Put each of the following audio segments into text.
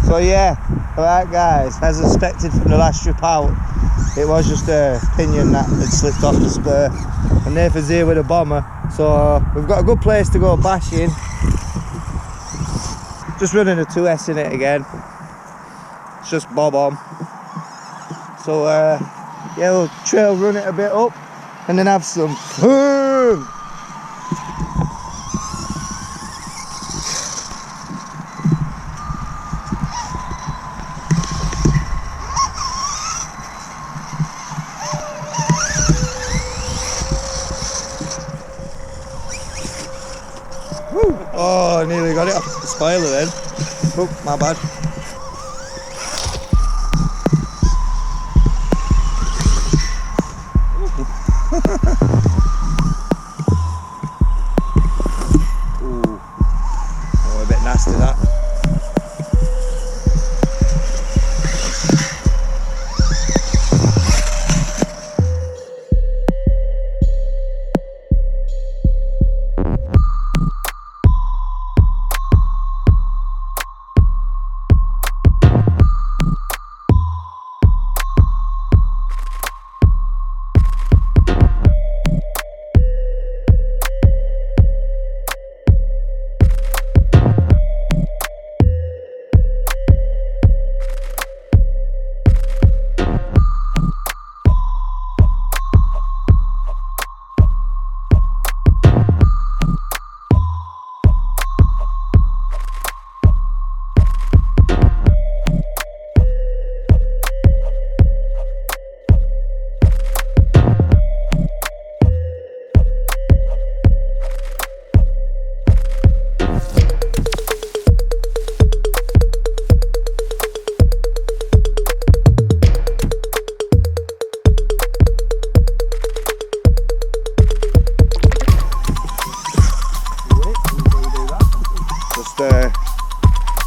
So yeah, alright guys, as expected from the last trip out, it was just a pinion that had slipped off the spur, and Nathan's here with a bomber, so we've got a good place to go bashing. Just running a 2S in it again, it's just bob on. So yeah, we'll trail run it a bit up and then have some fun. Oh, nearly got it off the spoiler then. Oh, my bad. Ooh. Oh, a bit nasty that.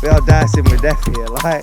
We are dicing with death here, like.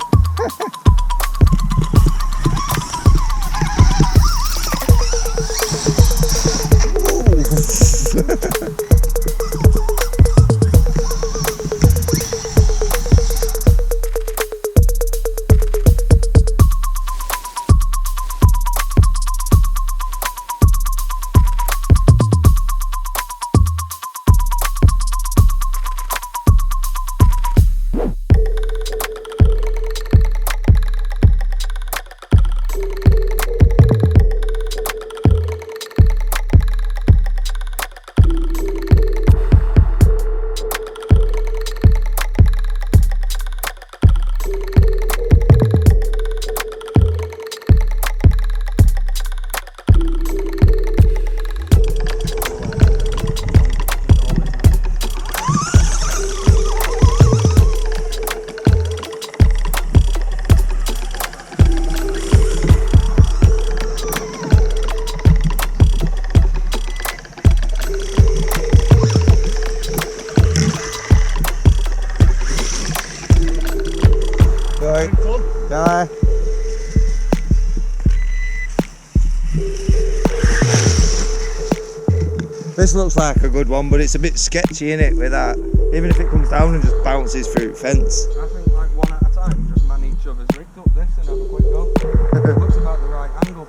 This looks like a good one, but it's a bit sketchy, innit, with that. Even if it comes down and just bounces through the fence. I think like one at a time, just man each other's rigged up this and have a quick go. It looks about the right angle.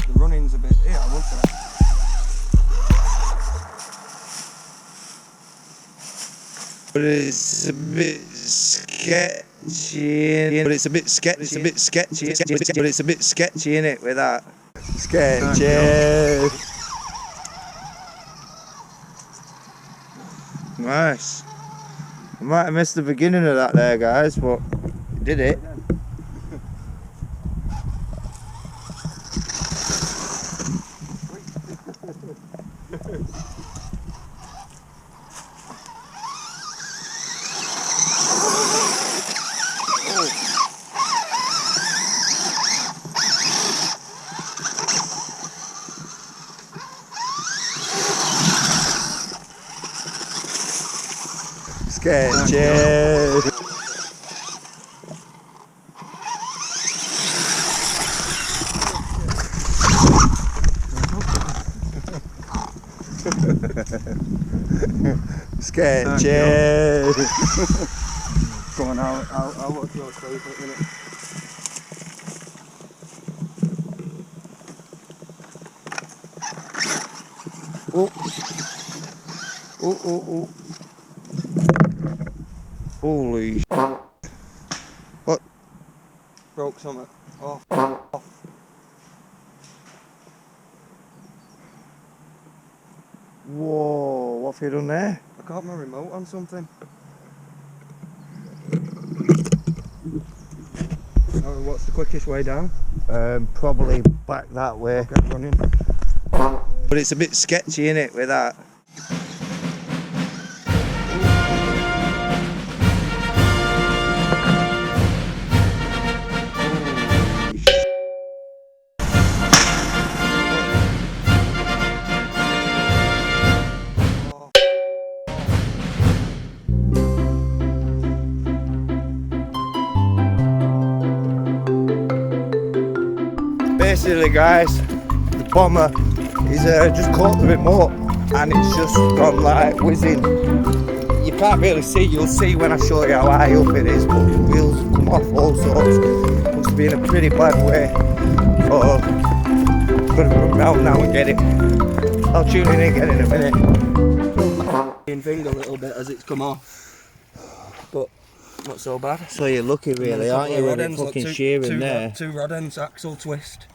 The running's a bit here, I would say. But it's a bit sketchy, but it's a bit sketchy, but it's a bit sketchy, innit, with that. Sketchy. Nice. I might have missed the beginning of that there, guys, but did it. Sketchy. Sketchy. Go on, I'll watch your sleep for a minute. Oh. Oh. Holy sh**. What? Broke something. Off. Whoa, what have you done there? I caught my remote on something. Oh, what's the quickest way down? Probably back that way. Okay, running. But it's a bit sketchy, innit, with that. Basically, guys, the bomber is just caught the remote and it's just gone like whizzing. You can't really see, you'll see when I show you how high up it is, but the wheels come off all sorts. Must be in a pretty bad way. Oh, I'm gonna run round now and get it. I'll tune in again in a minute. Thing a little bit as it's come off, but not so bad. So you're lucky, really, aren't you, with it fucking shearing there? Two rod ends, axle twist.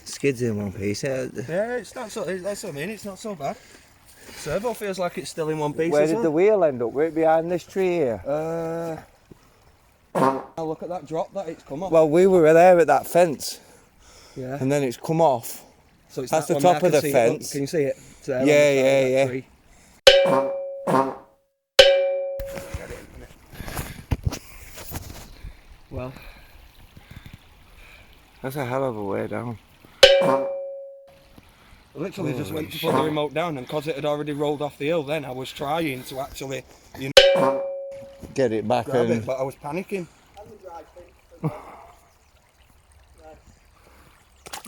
Skids in one piece. Yeah, it's not so. That's what I mean. It's not so bad. Servo feels like it's still in one piece. Where did the wheel end up? Right behind this tree here. I'll look at that drop that it's come off. Well, we were there at that fence. Yeah. And then it's come off. So it's that's that the one top there, of the fence. Can you see it? It's there yeah. Tree. Well, that's a hell of a way down. I literally just went to put the remote down, and because it had already rolled off the hill, then I was trying to actually, get it back grab and... it, but I was panicking.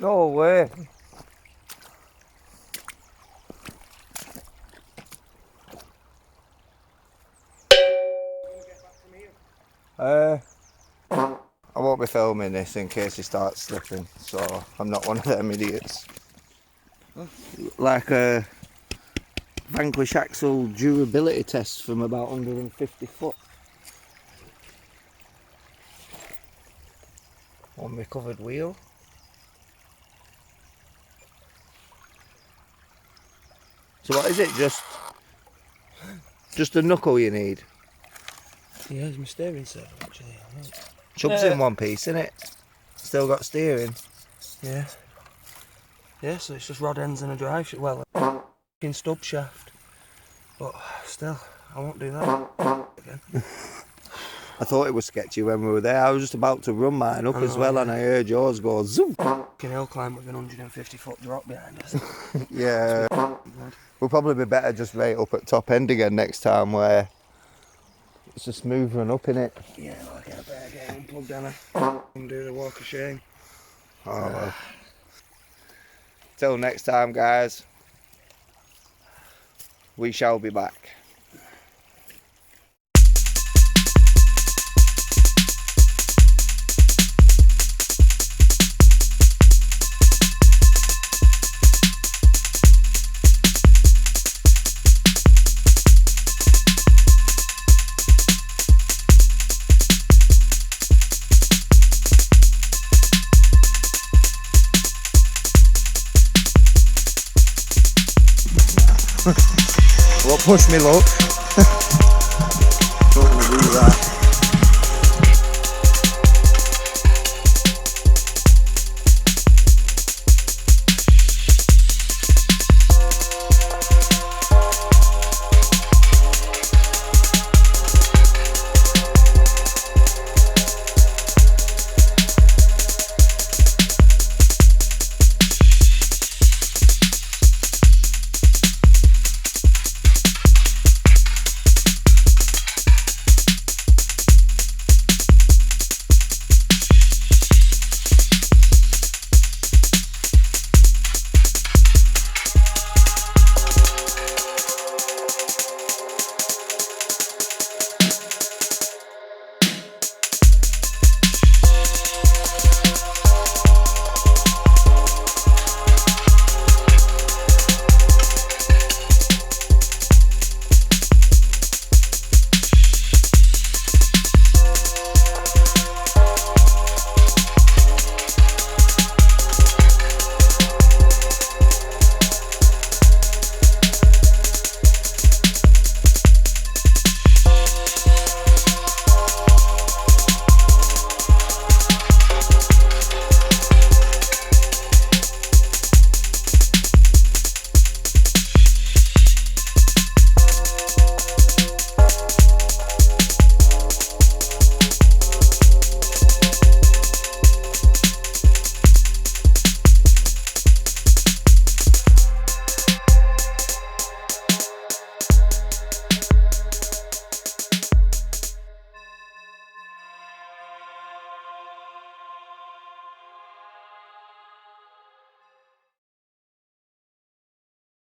No way. I won't be filming this in case he starts slipping, so I'm not one of them idiots. Like a Vanquish axle durability test from about 150 foot. Unrecovered wheel. So what is it? Just a knuckle you need? Yeah, it's my steering servo actually. Chubb's in one piece, isn't it? Still got steering. Yeah. Yeah, so it's just rod ends and a drive shaft. Well, a stub shaft. But still, I won't do that again. I thought it was sketchy when we were there. I was just about to run mine up as well, and I heard yours go zoom. Fucking hill climb with an 150 foot drop behind us. Yeah. We'll probably be better just right up at top end again next time, where it's a smooth run up, innit? Yeah, like I better get unplugged down and do the walk of shame. Oh well. Till next time, guys. We shall be back. Well, push me, look. Don't want to do that.